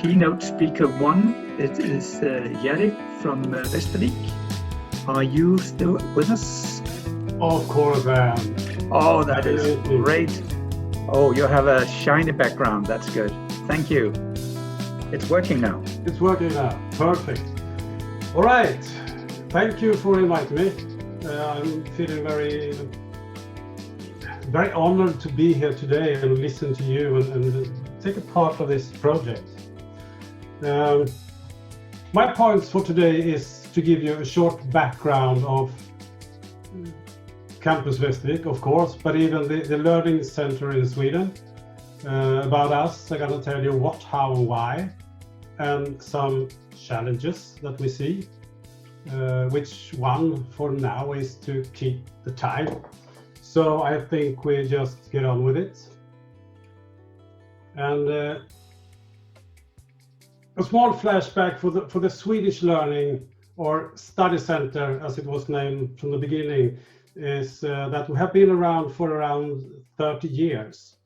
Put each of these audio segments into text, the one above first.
Keynote speaker one. It is Erik from Västervik. Are you still with us? Of course I am. Oh, that is great. Oh, you have a shiny background. That's good. Thank you. It's working now. It's working now. Perfect. All right. Thank you for inviting me. I'm feeling very honored to be here today and listen to you and take a part of this project. My points for today is to give you a short background of Campus Västervik, of course, but even the Learning Center in Sweden. About us, I'm going to tell you what, how, and why, and some challenges that we see. Which one for now is to keep the time. So I think we just get on with it. And a small flashback for the Swedish Learning or Study Center, as it was named from the beginning, is that we have been around for around 30 years.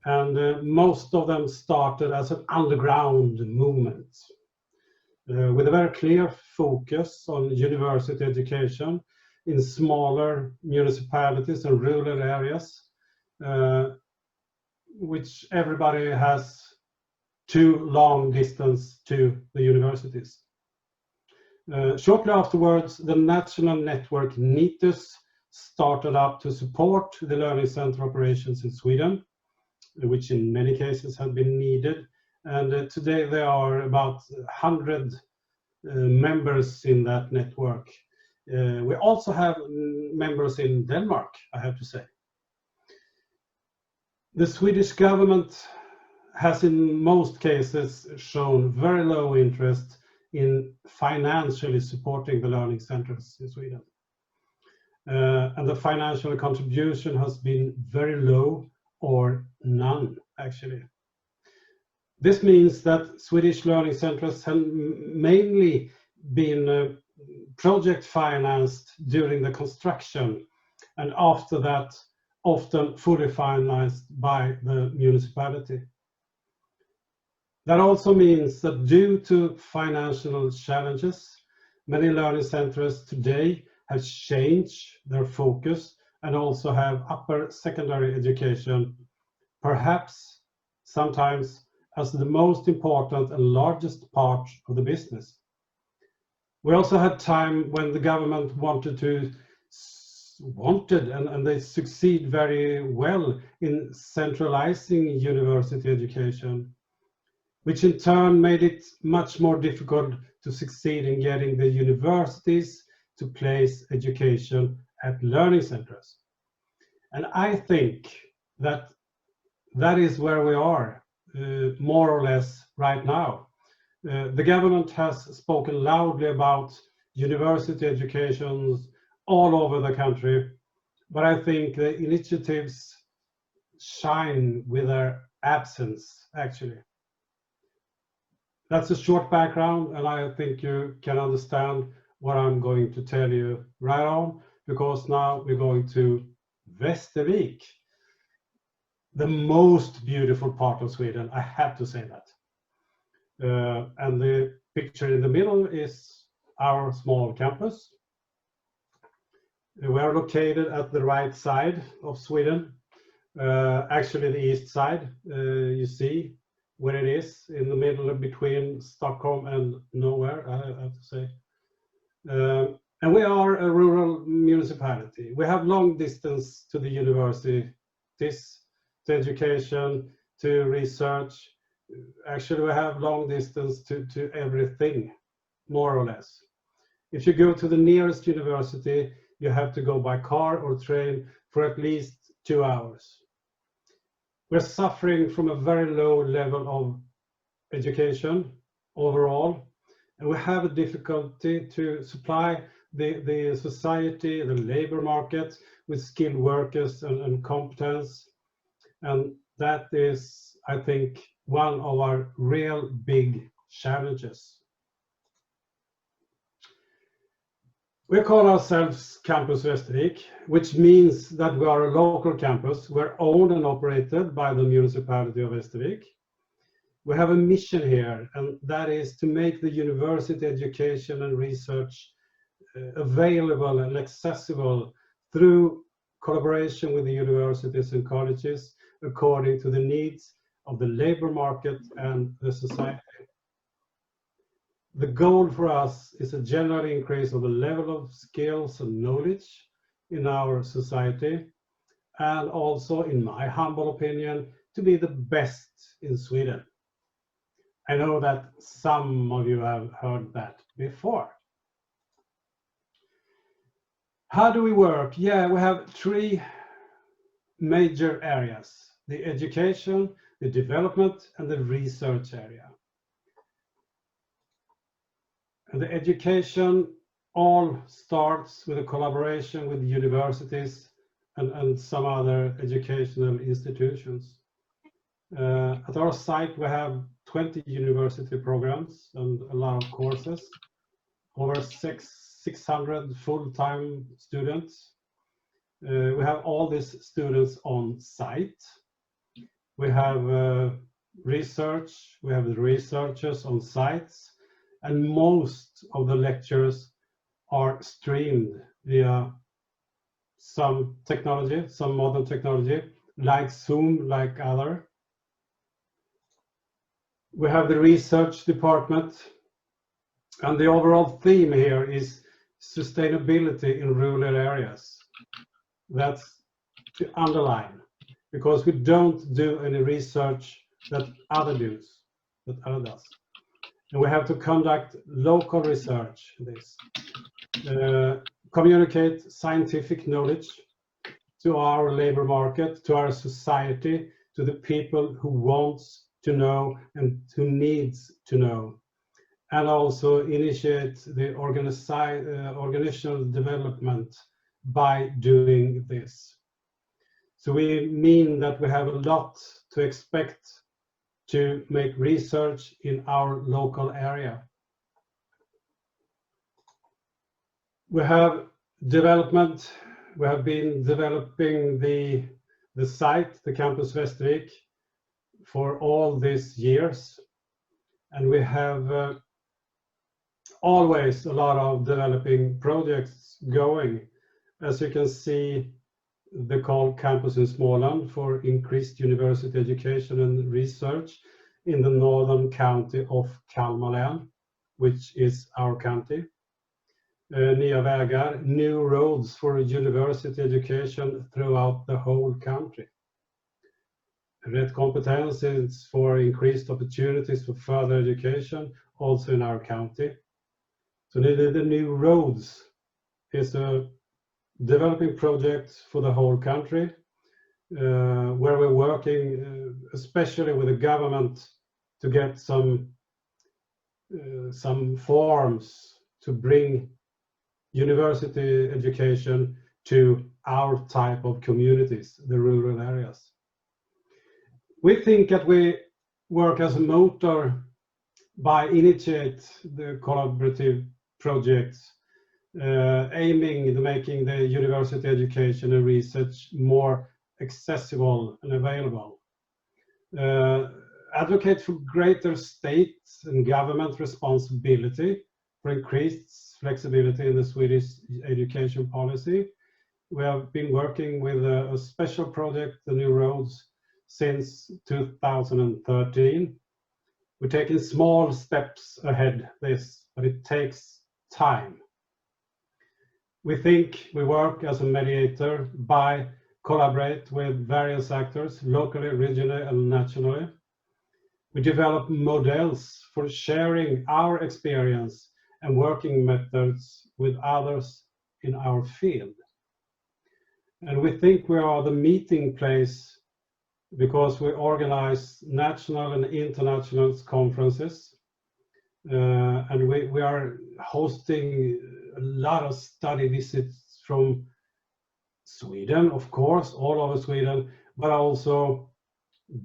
And most of them started as an underground movement with a very clear focus on university education in smaller municipalities and rural areas, which everybody has too long distance to the universities. Shortly afterwards, the national network NITUS started up to support the Learning Center operations in Sweden, which in many cases had been needed. And today there are about 100 members in that network. We also have members in Denmark, I have to say. The Swedish government has in most cases shown very low interest in financially supporting the learning centers in Sweden. And the financial contribution has been very low or none, actually. This means that Swedish learning centers have mainly been project financed during the construction, and after that often fully financed by the municipality. That also means that due to financial challenges, many learning centers today have changed their focus and also have upper secondary education, perhaps sometimes as the most important and largest part of the business. We also had time when the government wanted and they succeed very well in centralizing university education, which in turn made it much more difficult to succeed in getting the universities to place education at learning centers. And I think that is where we are, more or less right now. The government has spoken loudly about university educations all over the country, but I think the initiatives shine with their absence, actually. That's a short background, and I think you can understand what I'm going to tell you right on, because now we're going to Västervik, the most beautiful part of Sweden, I have to say that. And the picture in the middle is our small campus. We are located at the right side of Sweden, actually the east side. You see where it is, in the middle between Stockholm and nowhere, I have to say. And we are a rural municipality. We have long distance to the universities, to education, to research. Actually, we have long distance to everything, more or less. If you go to the nearest university, you have to go by car or train for at least 2 hours. We're suffering from a very low level of education overall, and we have a difficulty to supply the society, the labor market, with skilled workers and competence. And that is, I think, one of our real big challenges. We call ourselves Campus Västervik, which means that we are a local campus. We're owned and operated by the municipality of Västervik. We have a mission here, and that is to make the university education and research available and accessible through collaboration with the universities and colleges according to the needs of the labor market and the society. The goal for us is a general increase of the level of skills and knowledge in our society, and also, in my humble opinion, to be the best in Sweden. I know that some of you have heard that before. How do we work? Yeah, we have three major areas: the education, the development, and the research area. And the education all starts with a collaboration with universities and some other educational institutions. At our site, we have 20 university programs and a lot of courses, over 600 full-time students. We have all these students on site. We have research, we have the researchers on sites, and most of the lectures are streamed via some technology, some modern technology, like Zoom, like other. We have the research department, and the overall theme here is sustainability in rural areas. That's to underline, because we don't do any research that other does. And we have to conduct local research, communicate scientific knowledge to our labor market, to our society, to the people who wants to know and who needs to know, and also initiate the organizational development by doing this. So we mean that we have a lot to expect to make research in our local area. We have development. We have been developing the site, the Campus Västervik, for all these years. And we have always a lot of developing projects going. As you can see, the called Campus in Småland for increased university education and research in the northern county of Kalmar län, which is our county. Nya vägar, new roads for university education throughout the whole country. Rätt kompetens is for increased opportunities for further education, also in our county. So the new roads is a developing project for the whole country, where we're working especially with the government to get some forms to bring university education to our type of communities, the rural areas. We think that we work as a motor by initiate the collaborative projects, aiming at making the university education and research more accessible and available. Advocate for greater state and government responsibility for increased flexibility in the Swedish education policy. We have been working with a special project, the New Roads, since 2013. We're taking small steps ahead this, but it takes time. We think we work as a mediator by collaborate with various actors, locally, regionally, and nationally. We develop models for sharing our experience and working methods with others in our field. And we think we are the meeting place because we organize national and international conferences. And we are hosting a lot of study visits from Sweden, of course, all over Sweden, but also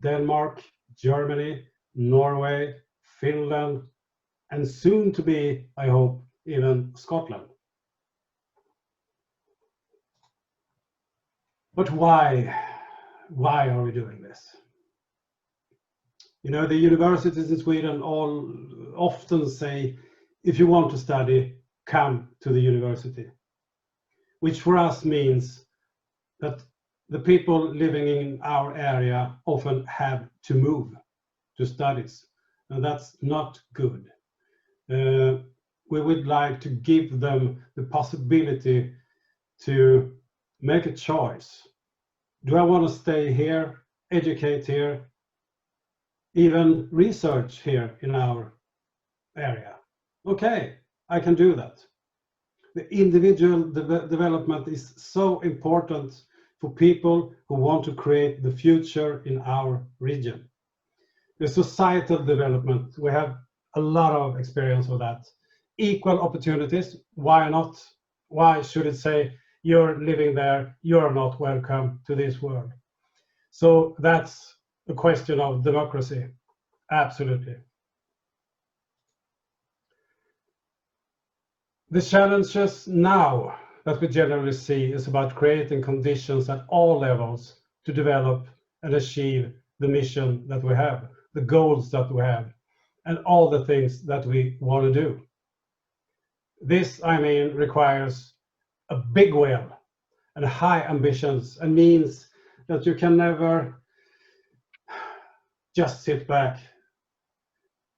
Denmark, Germany, Norway, Finland, and soon to be, I hope, even Scotland. But why? Why are we doing this? You know, the universities in Sweden all often say, if you want to study, come to the university, which for us means that the people living in our area often have to move to studies, and that's not good. We would like to give them the possibility to make a choice. Do I want to stay here, educate here, even research here in our area? Okay, I can do that. The individual development is so important for people who want to create the future in our region. The societal development, we have a lot of experience with that. Equal opportunities, why not? Why should it say, you're living there, you're not welcome to this world? So that's a question of democracy, absolutely. The challenges now that we generally see is about creating conditions at all levels to develop and achieve the mission that we have, the goals that we have, and all the things that we want to do. This, I mean, requires a big will and high ambitions, and means that you can never just sit back.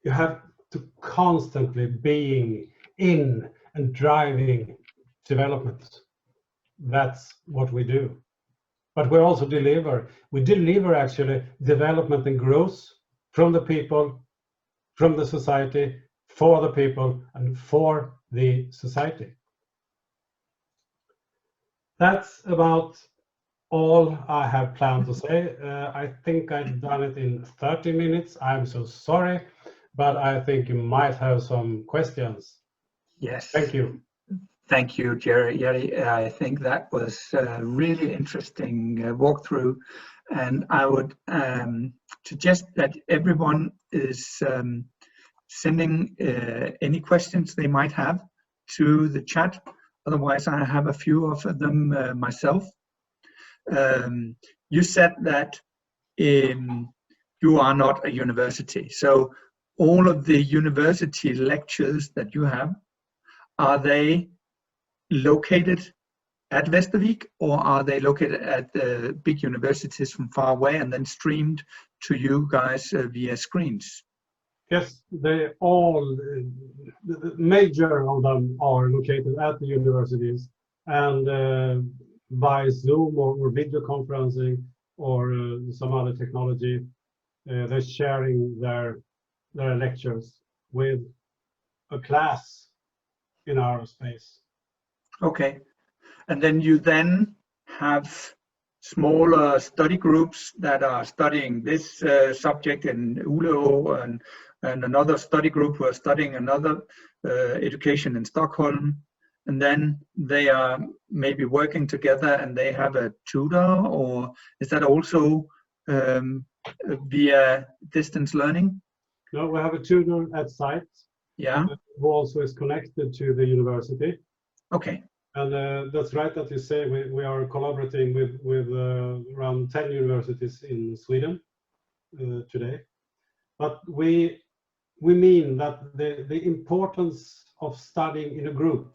You have to constantly being in and driving development. That's what we do. But we also deliver. We deliver actually development and growth from the people, from the society, for the people, and for the society. That's about all I have planned to say. I think I've done it in 30 minutes. I'm so sorry, but I think you might have some questions. Yes. Thank you. Thank you, Jerry. I think that was a really interesting walkthrough, and I would suggest that everyone is sending any questions they might have to the chat. Otherwise, I have a few of them myself. You said that you are not a university, so all of the university lectures that you have, are they located at Västervik, or are they located at the big universities from far away and then streamed to you guys via screens? Yes, they all, the major of them are located at the universities, and by Zoom or video conferencing or some other technology, they're sharing their lectures with a class in our space. Okay, and then you have smaller study groups that are studying this subject in Uleå, and another study group who are studying another education in Stockholm, and then they are maybe working together and they have a tutor, or is that also via distance learning? No, we have a tutor at site. Yeah. Who also is connected to the university. Okay. And that's right that you say we are collaborating with around 10 universities in Sweden today. But we mean that the importance of studying in a group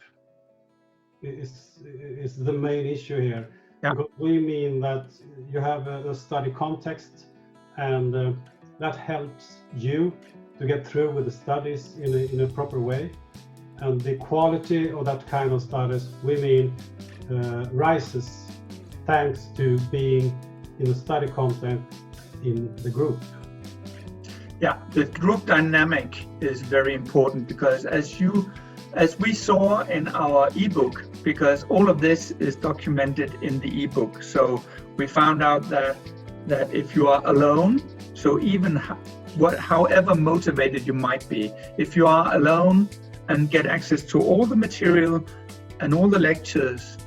is the main issue here. Yeah. Because we mean that you have a study context, and that helps you to get through with the studies in a proper way. And the quality of that kind of studies, we mean, rises thanks to being in a study content in the group. Yeah, the group dynamic is very important, because as we saw in our ebook, because all of this is documented in the ebook. So we found out that if you are alone, so even however motivated you might be, if you are alone and get access to all the material and all the lectures,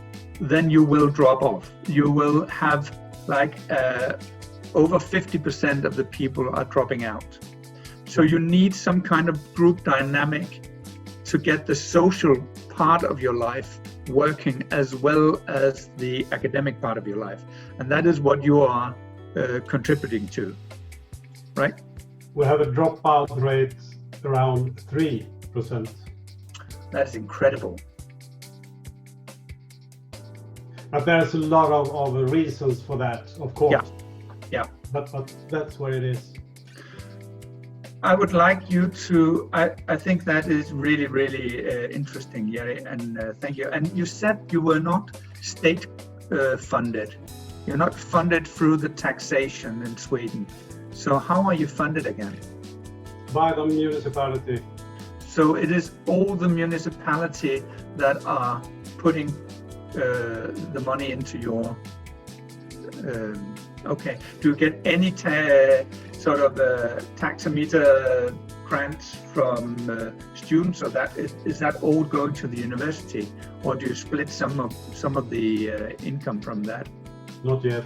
then you will drop off. You will have like over 50% of the people are dropping out. So you need some kind of group dynamic to get the social part of your life working as well as the academic part of your life. And that is what you are contributing to, right? We have a dropout rate around 3%. That's incredible. But there's a lot of reasons for that, of course. Yeah. But that's what it is. I would like you to, I think that is really, really interesting, Jerry, and thank you. And you said you were not state funded. You're not funded through the taxation in Sweden. So how are you funded again? By the municipality. So it is all the municipality that are putting the money into your, okay. Do you get any sort of taxometer grants from students, or that is that all going to the university, or do you split some of the income from that? Not yet.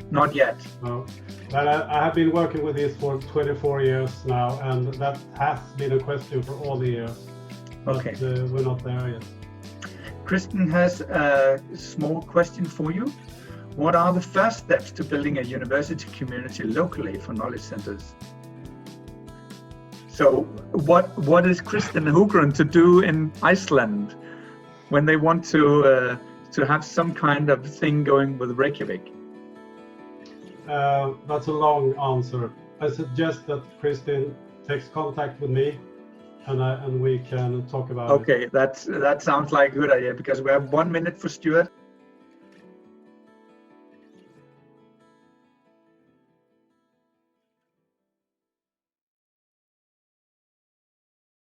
Not yet. No. But I have been working with this for 24 years now, and that has been a question for all the years. But Okay. we're not there yet. Kristen has a small question for you. What are the first steps to building a university community locally for knowledge centers? So what is Kristen Hugren to do in Iceland when they want to have some kind of thing going with Reykjavik? That's a long answer. I suggest that Kristin takes contact with me, and we can talk about it. Okay, that sounds like a good idea, because we have 1 minute for Stuart.